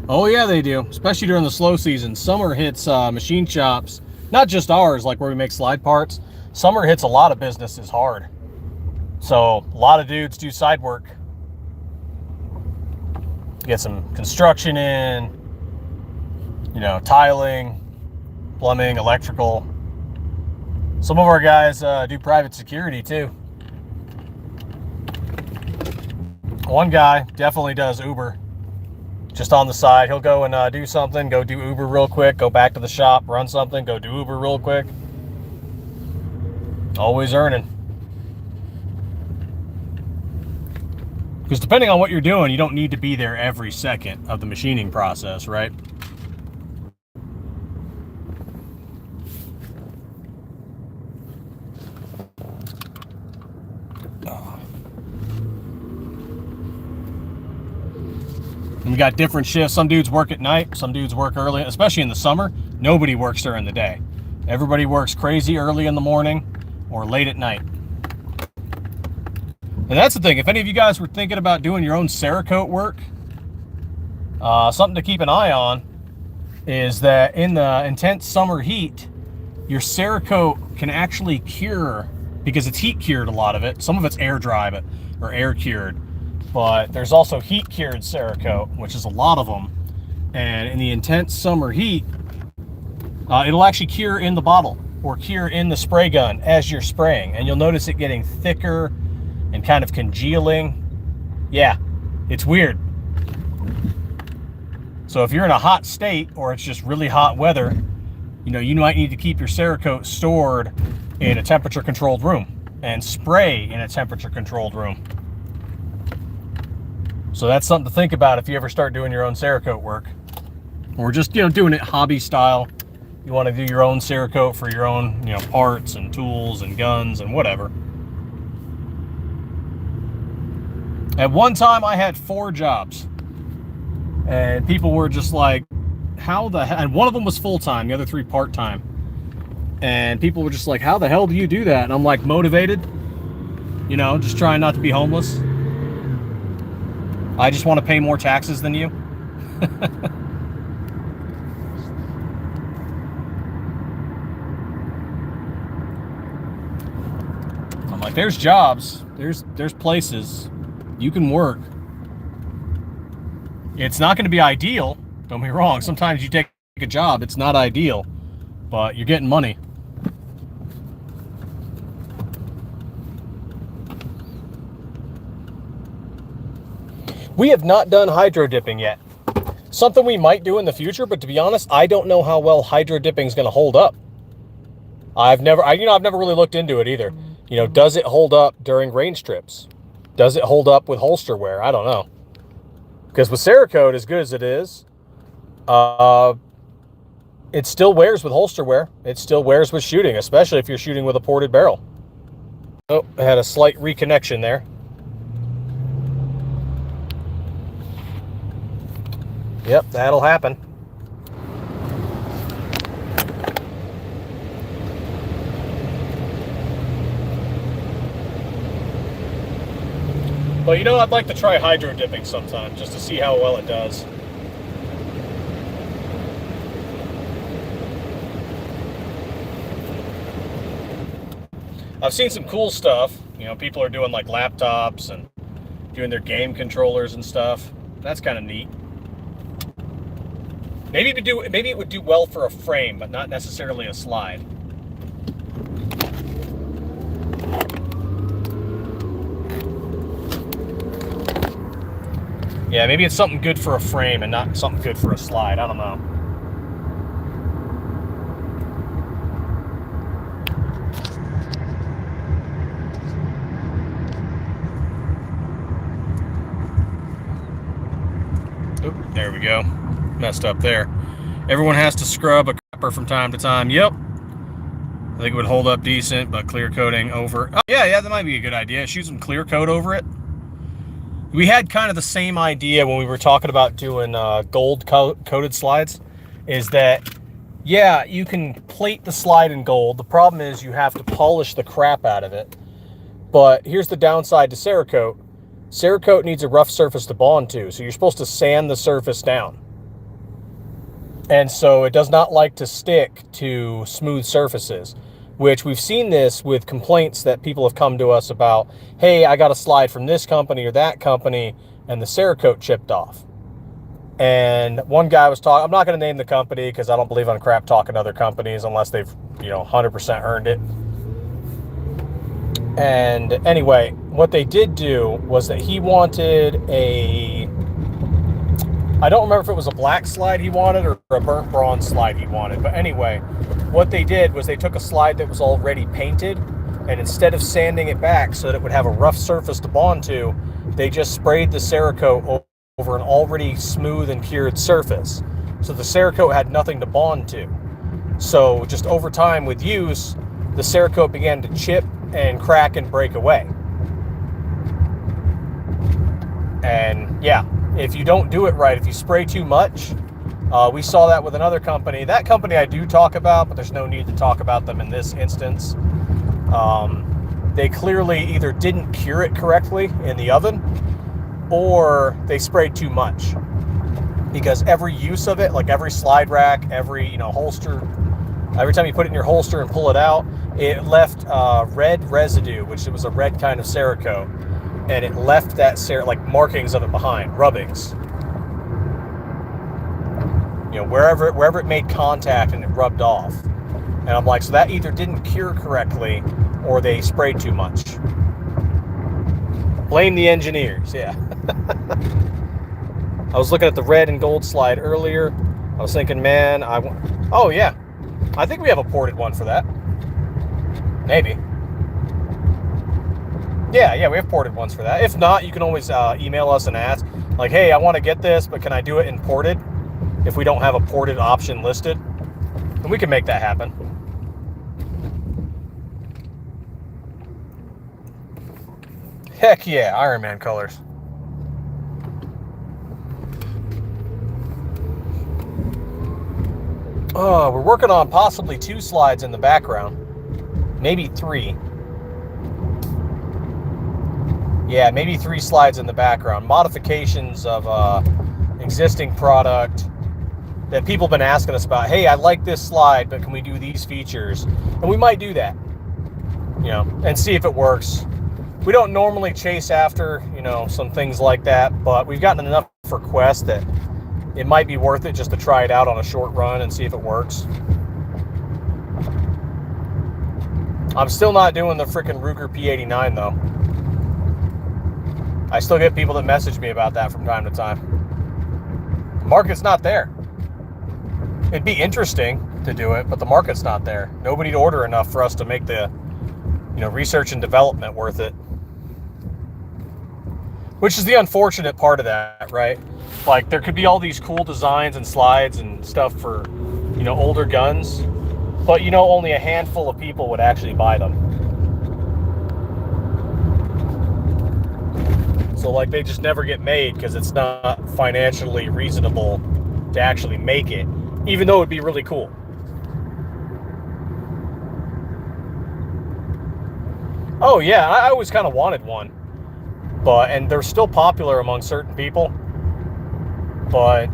S1: Oh yeah, they do, especially during the slow season. Summer hits machine shops, not just ours, like where we make slide parts. Summer hits a lot of businesses hard. So a lot of dudes do side work. Get some construction in, you know, tiling, plumbing, electrical. Some of our guys do private security too. One guy definitely does Uber. Just on the side, he'll go and do something, go do Uber real quick, go back to the shop, run something, go do Uber real quick. Always earning. Because depending on what you're doing, you don't need to be there every second of the machining process, right? And we got different shifts. Some dudes work at night, some dudes work early, especially in the summer. Nobody works during the day. Everybody works crazy early in the morning or late at night. And that's the thing, if any of you guys were thinking about doing your own Cerakote work, something to keep an eye on is that in the intense summer heat, your Cerakote can actually cure, because it's heat cured, a lot of it. Some of it's air dry, or air cured. But there's also heat cured Cerakote, which is a lot of them. And in the intense summer heat, it'll actually cure in the bottle or cure in the spray gun as you're spraying. And you'll notice it getting thicker and kind of congealing. Yeah, it's weird. So if you're in a hot state or it's just really hot weather, you know, you might need to keep your Cerakote stored in a temperature controlled room and spray in a temperature controlled room. So that's something to think about if you ever start doing your own Cerakote work, or just, you know, doing it hobby style. You want to do your own Cerakote for your own, you know, parts and tools and guns and whatever. At one time I had 4 jobs, and people were just like, how the hell? And one of them was full-time, the other 3 part-time. And people were just like, how the hell do you do that? And I'm like, motivated, you know, just trying not to be homeless. I just want to pay more taxes than you. I'm like, there's jobs, there's places you can work. It's not going to be ideal, don't be wrong. Sometimes you take a job, it's not ideal, but you're getting money. We have not done hydro dipping yet. Something we might do in the future, but to be honest, I don't know how well hydro dipping is going to hold up. I've never really looked into it either. You know, does it hold up during range trips? Does it hold up with holster wear? I don't know. Because with Cerakote, as good as it is, it still wears with holster wear. It still wears with shooting, especially if you're shooting with a ported barrel. Oh, I had a slight reconnection there. Yep, that'll happen. But you know, I'd like to try hydro dipping sometime just to see how well it does. I've seen some cool stuff. You know, people are doing like laptops and doing their game controllers and stuff. That's kind of neat. Maybe it would do well for a frame, but not necessarily a slide. Yeah, maybe it's something good for a frame and not something good for a slide. I don't know. Oop, there we go. Messed up there. Everyone has to scrub a crapper from time to time. Yep. I think it would hold up decent, but clear coating over. Oh, yeah, that might be a good idea. Shoot some clear coat over it. We had kind of the same idea when we were talking about doing gold coated slides, is that, yeah, you can plate the slide in gold. The problem is you have to polish the crap out of it. But here's the downside to Cerakote. Cerakote needs a rough surface to bond to, so you're supposed to sand the surface down. And so it does not like to stick to smooth surfaces, which we've seen this with complaints that people have come to us about, hey, I got a slide from this company or that company and the Cerakote chipped off. And one guy was talking, I'm not going to name the company because I don't believe on crap talking other companies unless they've, 100% earned it. And anyway, what they did do was that he wanted I don't remember if it was a black slide he wanted or a burnt bronze slide he wanted. But anyway, what they did was they took a slide that was already painted, and instead of sanding it back so that it would have a rough surface to bond to, they just sprayed the Cerakote over an already smooth and cured surface. So the Cerakote had nothing to bond to. So just over time with use, the Cerakote began to chip and crack and break away. And yeah, if you don't do it right, if you spray too much, we saw that with another company. That company I do talk about, but there's no need to talk about them in this instance. They clearly either didn't cure it correctly in the oven, or they sprayed too much. Because every use of it, like every slide rack, every holster, every time you put it in your holster and pull it out, it left red residue, which it was a red kind of Cerakote. And it left that like markings of it behind, rubbings. Wherever it made contact and it rubbed off. And I'm like, so that either didn't cure correctly or they sprayed too much. Blame the engineers, yeah. I was looking at the red and gold slide earlier. I was thinking, man, oh yeah, I think we have a ported one for that. Maybe. Yeah, we have ported ones for that. If not, you can always email us and ask, like, hey, I want to get this, but can I do it in ported? If we don't have a ported option listed, and we can make that happen. Heck yeah, Iron Man colors. Oh, we're working on possibly 2 slides in the background. Maybe 3. Yeah, maybe 3 slides in the background. Modifications of existing product that people have been asking us about. Hey, I like this slide, but can we do these features? And we might do that, you know, and see if it works. We don't normally chase after, you know, some things like that, but we've gotten enough requests that it might be worth it just to try it out on a short run and see if it works. I'm still not doing the freaking Ruger P89 though. I still get people that message me about that from time to time. The market's not there. It'd be interesting to do it, but the market's not there. Nobody'd order enough for us to make the, you know, research and development worth it. Which is the unfortunate part of that, right? Like, there could be all these cool designs and slides and stuff for, you know, older guns, but, you know, only a handful of people would actually buy them. So, like, they just never get made because it's not financially reasonable to actually make it, even though it'd be really cool. Oh, yeah, I always kind of wanted one. And they're still popular among certain people. But,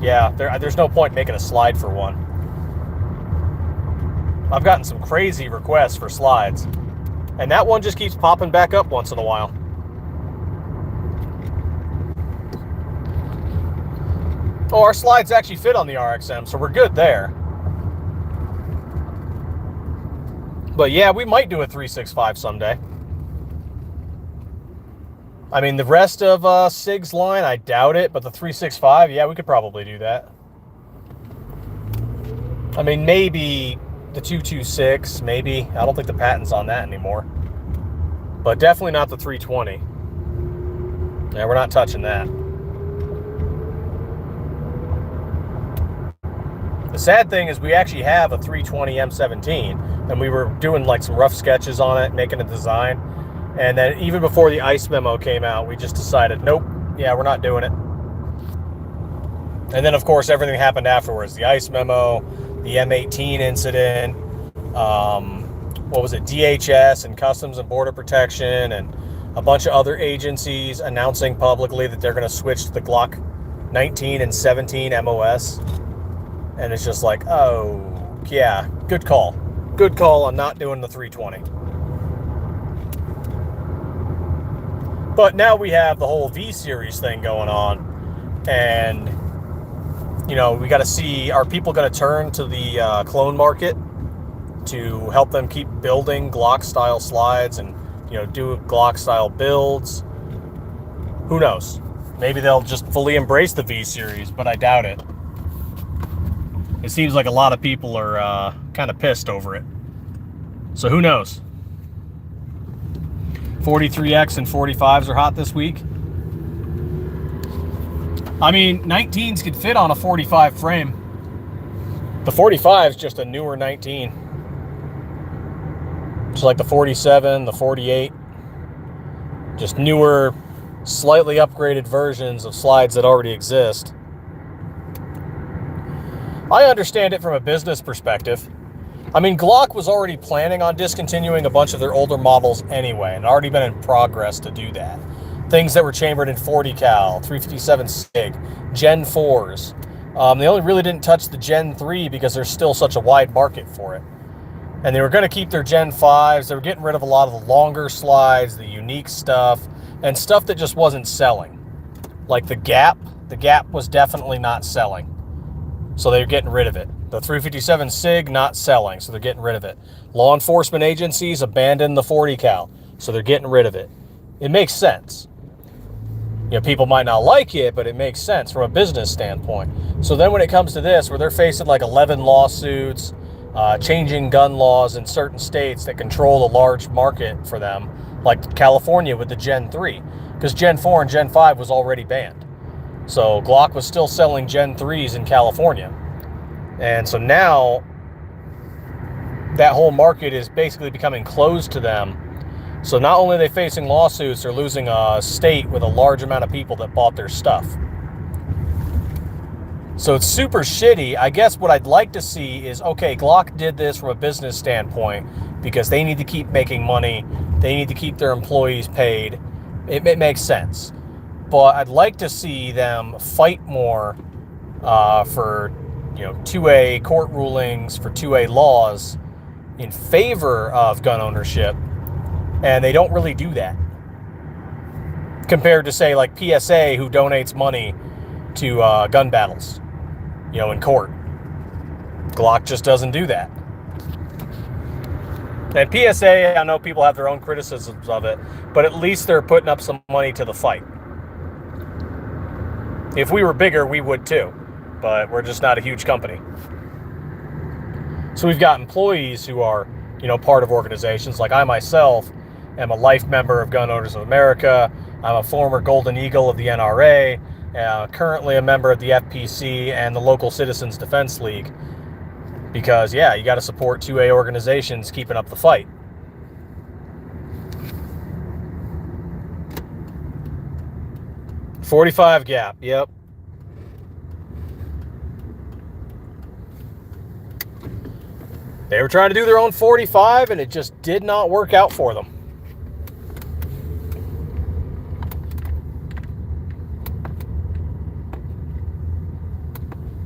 S1: yeah, there's no point making a slide for one. I've gotten some crazy requests for slides. And that one just keeps popping back up once in a while. Oh, our slides actually fit on the RXM, so we're good there. But yeah, we might do a 365 someday. I mean, the rest of SIG's line, I doubt it, but the 365, yeah, we could probably do that. I mean, maybe the 226, maybe. I don't think the patent's on that anymore. But definitely not the 320. Yeah, we're not touching that. The sad thing is we actually have a 320 M17, and we were doing like some rough sketches on it, making a design. And then even before the ICE memo came out, we just decided, nope, yeah, we're not doing it. And then, of course, everything happened afterwards. The ICE memo, the M18 incident, what was it, DHS and Customs and Border Protection, and a bunch of other agencies announcing publicly that they're going to switch to the Glock 19 and 17 MOS. And it's just like, oh, yeah, good call. Good call on not doing the 320. But now we have the whole V-Series thing going on. And, you know, we got to see, are people going to turn to the clone market to help them keep building Glock-style slides and, you know, do Glock-style builds? Who knows? Maybe they'll just fully embrace the V-Series, but I doubt it. It seems like a lot of people are kind of pissed over it. So who knows? 43X and 45s are hot this week. I mean, 19s could fit on a 45 frame. The 45 is just a newer 19. Just like the 47, the 48. Just newer, slightly upgraded versions of slides that already exist. I understand it from a business perspective. I mean, Glock was already planning on discontinuing a bunch of their older models anyway, and already been in progress to do that. Things that were chambered in 40 cal, 357 SIG, Gen 4s. They only really didn't touch the Gen 3 because there's still such a wide market for it. And they were going to keep their Gen 5s. They were getting rid of a lot of the longer slides, the unique stuff, and stuff that just wasn't selling. Like the Gap. The Gap was definitely not selling. So they're getting rid of it. The 357 SIG not selling, so they're getting rid of it. Law enforcement agencies abandoned the 40 cal, so they're getting rid of it. It makes sense. You know, people might not like it, but it makes sense from a business standpoint. So then when it comes to this, where they're facing like 11 lawsuits, changing gun laws in certain states that control a large market for them, like California with the Gen 3, because Gen 4 and Gen 5 was already banned. So Glock was still selling Gen 3s in California. And so now that whole market is basically becoming closed to them. So not only are they facing lawsuits, they're losing a state with a large amount of people that bought their stuff. So it's super shitty. I guess what I'd like to see is, okay, Glock did this from a business standpoint because they need to keep making money. They need to keep their employees paid. It makes sense. But I'd like to see them fight more for, you know, 2A court rulings, for 2A laws in favor of gun ownership. And they don't really do that. Compared to, say, like PSA, who donates money to gun battles, you know, in court. Glock just doesn't do that. And PSA, I know people have their own criticisms of it, but at least they're putting up some money to the fight. If we were bigger, we would too, but we're just not a huge company. So we've got employees who are, you know, part of organizations. Like I myself am a life member of Gun Owners of America. I'm a former Golden Eagle of the NRA, currently a member of the FPC and the local Citizens Defense League. Because, yeah, you got to support 2A organizations keeping up the fight. .45 gap, yep. They were trying to do their own .45, and it just did not work out for them.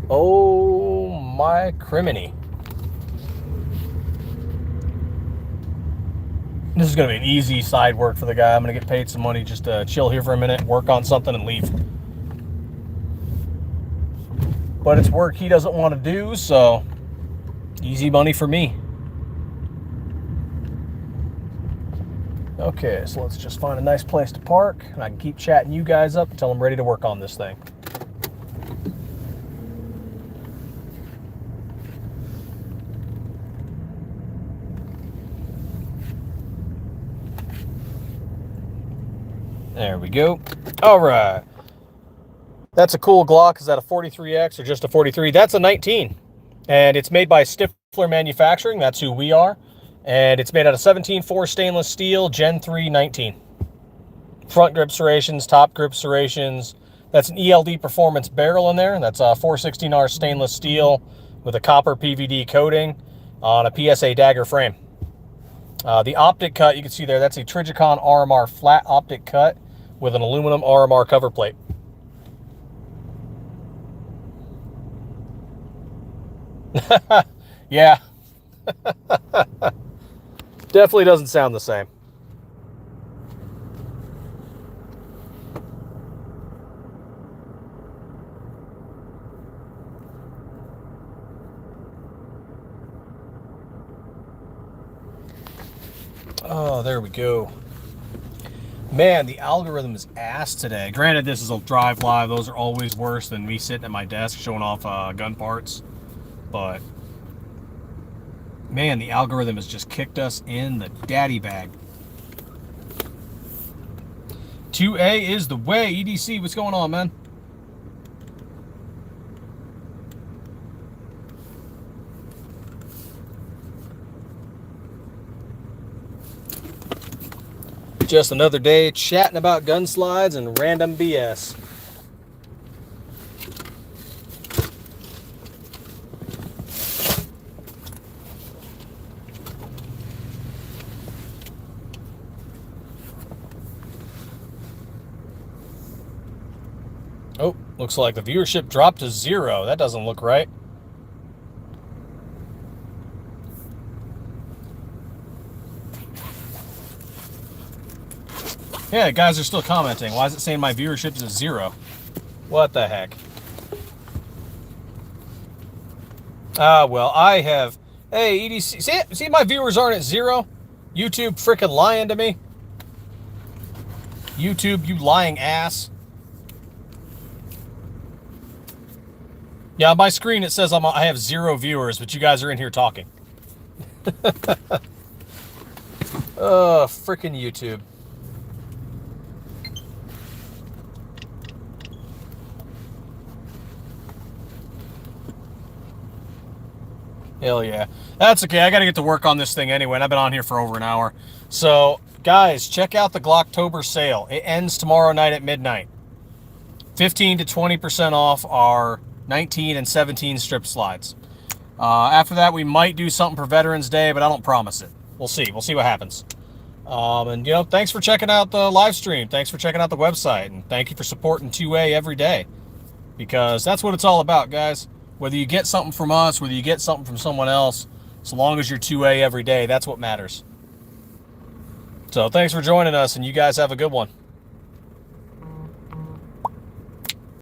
S1: Oh my criminy. This is going to be an easy side work for the guy. I'm going to get paid some money just to chill here for a minute, work on something, and leave. But it's work he doesn't want to do, so easy money for me. Okay, so let's just find a nice place to park, and I can keep chatting you guys up until I'm ready to work on this thing. There we go. All right. That's a cool Glock. Is that a 43X or just a 43? That's a 19. And it's made by Stiffler Manufacturing. That's who we are. And it's made out of 17.4 stainless steel, Gen 3 19. Front grip serrations, top grip serrations. That's an ELD performance barrel in there. That's a 416R stainless steel with a copper PVD coating on a PSA dagger frame. The optic cut, you can see there, that's a Trijicon RMR flat optic cut with an aluminum RMR cover plate. Yeah. Definitely doesn't sound the same. Oh, there we go. Man, the algorithm is ass today. Granted, this is a drive live. Those are always worse than me sitting at my desk showing off gun parts. But, man, the algorithm has just kicked us in the daddy bag. 2A is the way. EDC, what's going on, man? Just another day chatting about gun slides and random BS. Oh, looks like the viewership dropped to 0. That doesn't look right. Yeah, guys are still commenting. Why is it saying my viewership is at 0? What the heck? Well, I have... Hey, EDC... See my viewers aren't at 0? YouTube freaking lying to me. YouTube, you lying ass. Yeah, on my screen it says I have 0 viewers, but you guys are in here talking. Freaking YouTube. Hell yeah. That's okay. I got to get to work on this thing anyway, and I've been on here for over an hour. So, guys, check out the Glocktober sale. It ends tomorrow night at midnight. 15 to 20% off our 19 and 17 strip slides. After that, we might do something for Veterans Day, but I don't promise it. We'll see. We'll see what happens. And, you know, thanks for checking out the live stream. Thanks for checking out the website. And thank you for supporting 2A every day. Because that's what it's all about, guys. Whether you get something from us, whether you get something from someone else, so long as you're 2A every day, that's what matters. So thanks for joining us, and you guys have a good one.